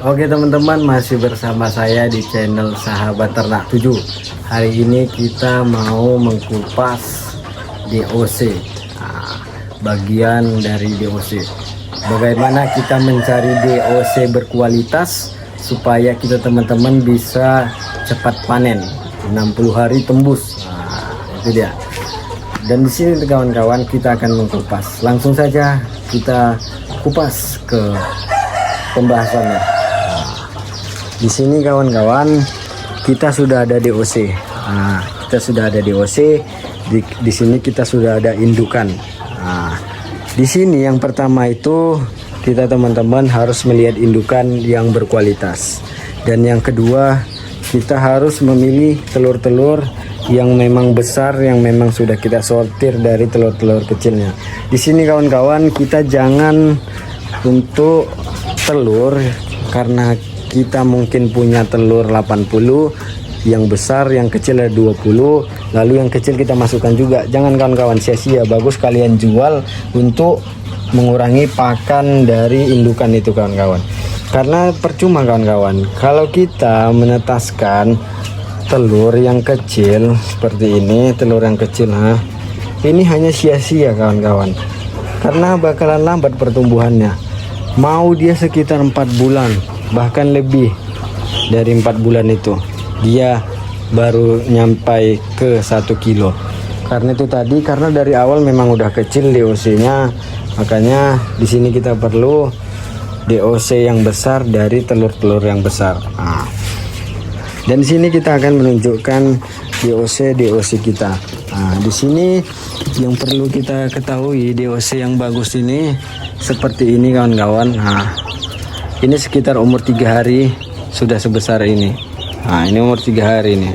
Oke teman-teman, masih bersama saya di channel Sahabat Ternak 7. Hari ini kita mau mengkupas DOC, bagian dari DOC. Bagaimana kita mencari DOC berkualitas supaya kita teman-teman bisa cepat panen, 60 hari tembus. Itu dia. Dan di sini kawan-kawan kita akan mengkupas. Langsung saja kita kupas ke pembahasannya. Di sini kawan-kawan kita sudah ada DOC. Kita sudah ada DOC. Di sini kita sudah ada indukan. Di sini yang pertama itu kita teman-teman harus melihat indukan yang berkualitas. Dan yang kedua kita harus memilih telur-telur yang memang besar, yang memang sudah kita sortir dari telur-telur kecilnya. Di sini kawan-kawan kita jangan untuk telur, karena kita mungkin punya telur 80, yang besar, yang kecil ada 20, lalu yang kecil kita masukkan juga. Jangan kawan-kawan, sia-sia. Bagus kalian jual untuk mengurangi pakan dari indukan itu kawan-kawan, karena percuma kawan-kawan kalau kita menetaskan telur yang kecil seperti ini. Telur yang kecil ini hanya sia-sia kawan-kawan, karena bakalan lambat pertumbuhannya. Mau dia sekitar 4 bulan, bahkan lebih dari 4 bulan itu dia baru nyampai ke 1 kilo. Karena itu tadi, karena dari awal memang udah kecil DOC nya, makanya di sini kita perlu DOC yang besar dari telur-telur yang besar. Dan di sini kita akan menunjukkan DOC kita. Di sini yang perlu kita ketahui, DOC yang bagus ini seperti ini kawan-kawan. Ini sekitar umur 3 hari sudah sebesar ini. Ini umur 3 hari ini.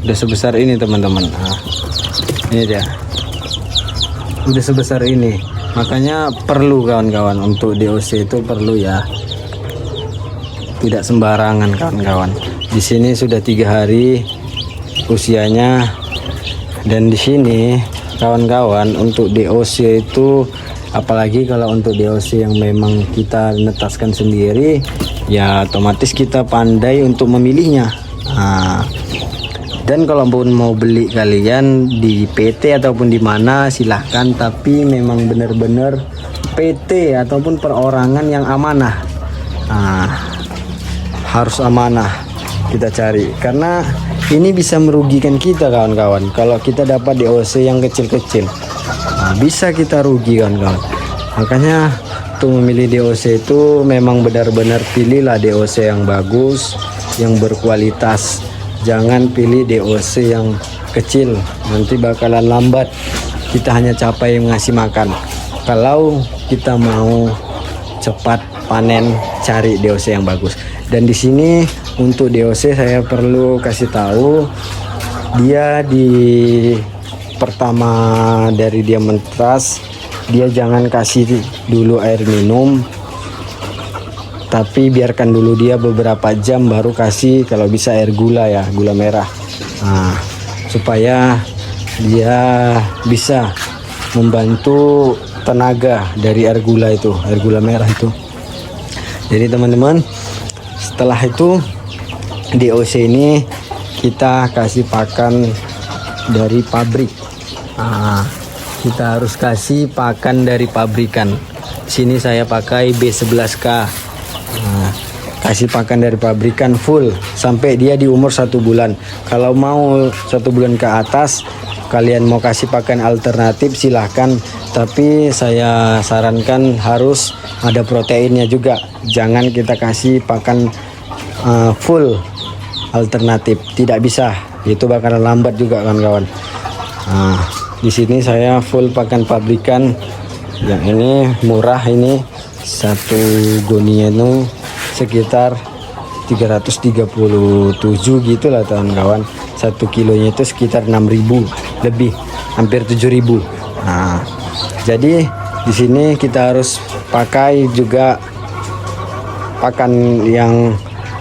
Udah sebesar ini teman-teman. Ini dia. Udah sebesar ini. Makanya perlu kawan-kawan, untuk DOC itu perlu ya. Tidak sembarangan kawan-kawan. Di sini sudah 3 hari usianya. Dan di sini kawan-kawan untuk DOC itu, apalagi kalau untuk DOC yang memang kita netaskan sendiri, ya otomatis kita pandai untuk memilihnya. Dan kalaupun mau beli kalian di PT ataupun di mana silahkan, tapi memang benar-benar PT ataupun perorangan yang amanah. Harus amanah kita cari, karena ini bisa merugikan kita kawan-kawan. Kalau kita dapat DOC yang kecil-kecil, bisa kita rugi kawan-kawan. Makanya untuk memilih DOC itu memang benar-benar pilihlah DOC yang bagus, yang berkualitas. Jangan pilih DOC yang kecil, nanti bakalan lambat. Kita hanya capai mengasih makan. Kalau kita mau cepat panen, cari DOC yang bagus. Dan di sini untuk DOC saya perlu kasih tahu, dia di pertama dari dia menetas, dia jangan kasih dulu air minum, tapi biarkan dulu dia beberapa jam baru kasih, kalau bisa air gula ya, gula merah. Supaya dia bisa membantu tenaga dari air gula itu, air gula merah itu. Jadi teman-teman, setelah itu DOC ini kita kasih pakan dari pabrik. Kita harus kasih pakan dari pabrikan. Sini saya pakai B11K. Kasih pakan dari pabrikan full sampai dia di umur 1 bulan. Kalau mau 1 bulan ke atas, kalian mau kasih pakan alternatif silahkan, tapi saya sarankan harus ada proteinnya juga. Jangan kita kasih pakan full alternatif, tidak bisa, itu bakalan lambat juga kawan-kawan. Di sini saya full pakan pabrikan. Yang ini murah, ini satu gonieno sekitar 337 gitulah kawan-kawan. 1 kilonya itu sekitar 6.000 lebih, hampir 7.000. Jadi di sini kita harus pakai juga pakan yang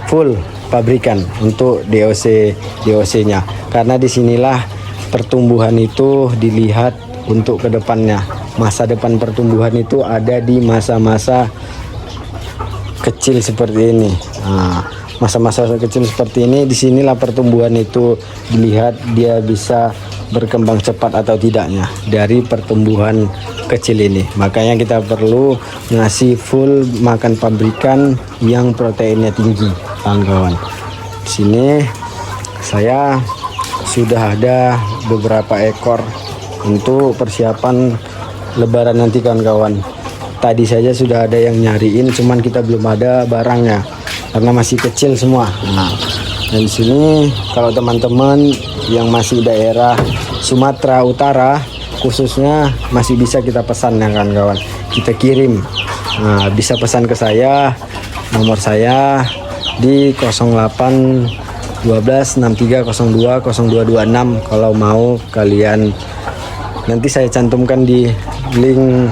full pabrikan untuk DOC nya, karena disinilah pertumbuhan itu dilihat untuk kedepannya. Masa depan pertumbuhan itu ada di masa-masa kecil seperti ini. Masa-masa kecil seperti ini, disinilah pertumbuhan itu dilihat dia bisa berkembang cepat atau tidaknya dari pertumbuhan kecil ini. Makanya kita perlu ngasih full makan pabrikan yang proteinnya tinggi, kawan-kawan. Di sini saya sudah ada beberapa ekor untuk persiapan lebaran nanti, kawan-kawan. Tadi saja sudah ada yang nyariin, cuman kita belum ada barangnya karena masih kecil semua. Dan di sini kalau teman-teman yang masih daerah Sumatera Utara khususnya masih bisa kita pesan ya, kawan-kawan. Kita kirim. Bisa pesan ke saya, nomor saya di 08 12 63 02 0226 kalau mau kalian. Nanti saya cantumkan di link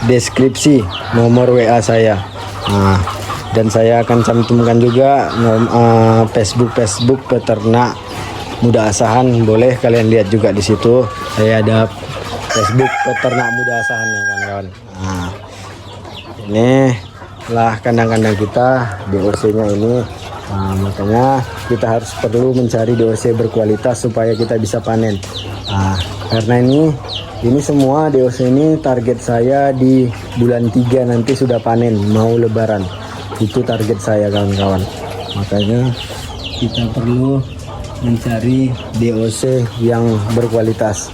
deskripsi nomor WA saya. Dan saya akan cantumkan juga Facebook peternak muda asahan. Boleh kalian lihat juga di situ. Saya ada Facebook peternak muda asahan ya, kawan-kawan. Ini lah kandang-kandang kita, DOC-nya ini. Makanya kita harus perlu mencari DOC berkualitas supaya kita bisa panen. Karena ini semua DOC ini target saya di bulan 3 nanti sudah panen, mau lebaran. Itu target saya, kawan-kawan. Makanya kita perlu mencari DOC yang berkualitas,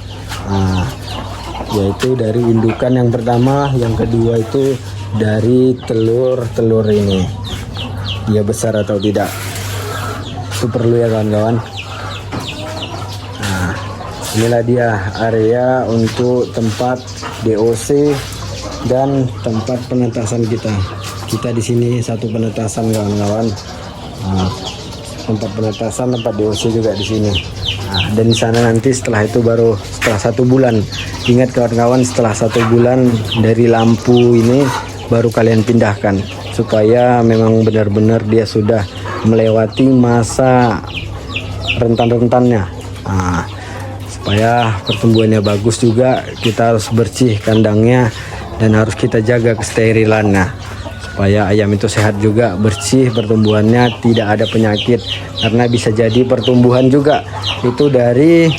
yaitu dari indukan yang pertama, yang kedua itu dari telur ini, dia besar atau tidak, itu perlu ya, kawan-kawan. Inilah dia area untuk tempat DOC dan tempat penetasan kita. Kita di sini satu penetasan, kawan-kawan. Tempat penetasan, tempat DOC juga di sini. Dan di sana nanti setelah itu baru setelah 1 bulan. Ingat kawan-kawan, setelah 1 bulan dari lampu ini baru kalian pindahkan supaya memang benar-benar dia sudah melewati masa rentan-rentannya. Supaya pertumbuhannya bagus juga, kita harus bersih kandangnya dan harus kita jaga kesterilannya supaya ayam itu sehat juga, bersih pertumbuhannya, tidak ada penyakit. Karena bisa jadi pertumbuhan juga itu dari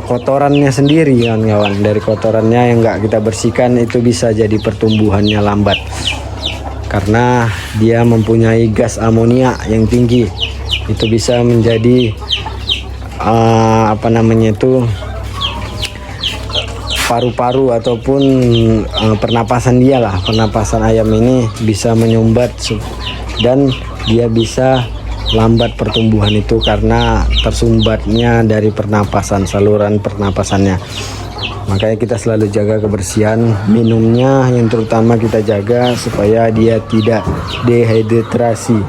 kotorannya sendiri, kawan-kawan. Dari kotorannya yang nggak kita bersihkan itu bisa jadi pertumbuhannya lambat karena dia mempunyai gas amonia yang tinggi. Itu bisa menjadi paru-paru ataupun pernapasan dia lah. Pernapasan ayam ini bisa menyumbat dan dia bisa lambat pertumbuhan itu karena tersumbatnya dari pernapasan, saluran pernapasannya. Makanya kita selalu jaga kebersihan minumnya, yang terutama kita jaga supaya dia tidak dehidrasi.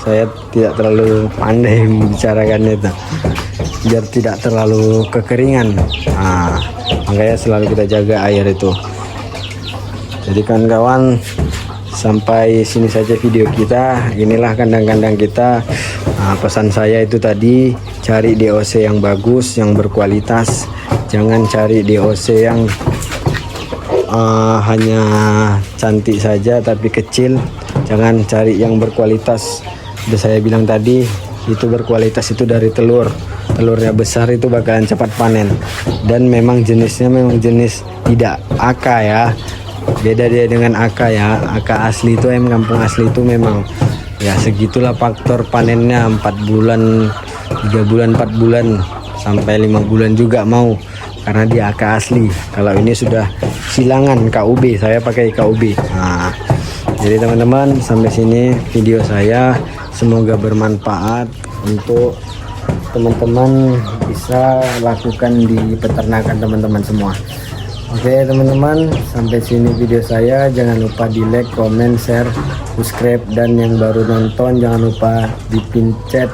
Saya tidak terlalu pandai membicarakannya itu, biar tidak terlalu kekeringan. Makanya selalu kita jaga air itu. Jadi kawan-kawan, sampai sini saja video kita. Inilah kandang-kandang kita. Pesan saya itu tadi, cari DOC yang bagus, yang berkualitas. Jangan cari DOC yang hanya cantik saja tapi kecil. Jangan cari yang berkualitas. Udah saya bilang tadi, itu berkualitas itu dari telurnya besar itu bakalan cepat panen. Dan memang jenisnya memang jenis tidak AK ya. Beda dia dengan AK ya. AK asli itu, ayam kampung asli itu memang ya segitulah faktor panennya, 4 bulan, 3 bulan, 4 bulan sampai 5 bulan juga mau, karena dia AK asli. Kalau ini sudah silangan KUB, saya pakai KUB. Jadi teman-teman, sampai sini video saya, semoga bermanfaat untuk teman-teman bisa lakukan di peternakan teman-teman semua. Oke teman-teman, sampai sini video saya. Jangan lupa di like, comment, share, subscribe, dan yang baru nonton jangan lupa dipencet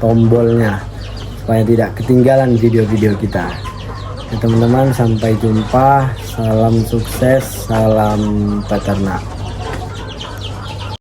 tombolnya supaya tidak ketinggalan video-video kita. Teman-teman, sampai jumpa. Salam sukses, salam peternak.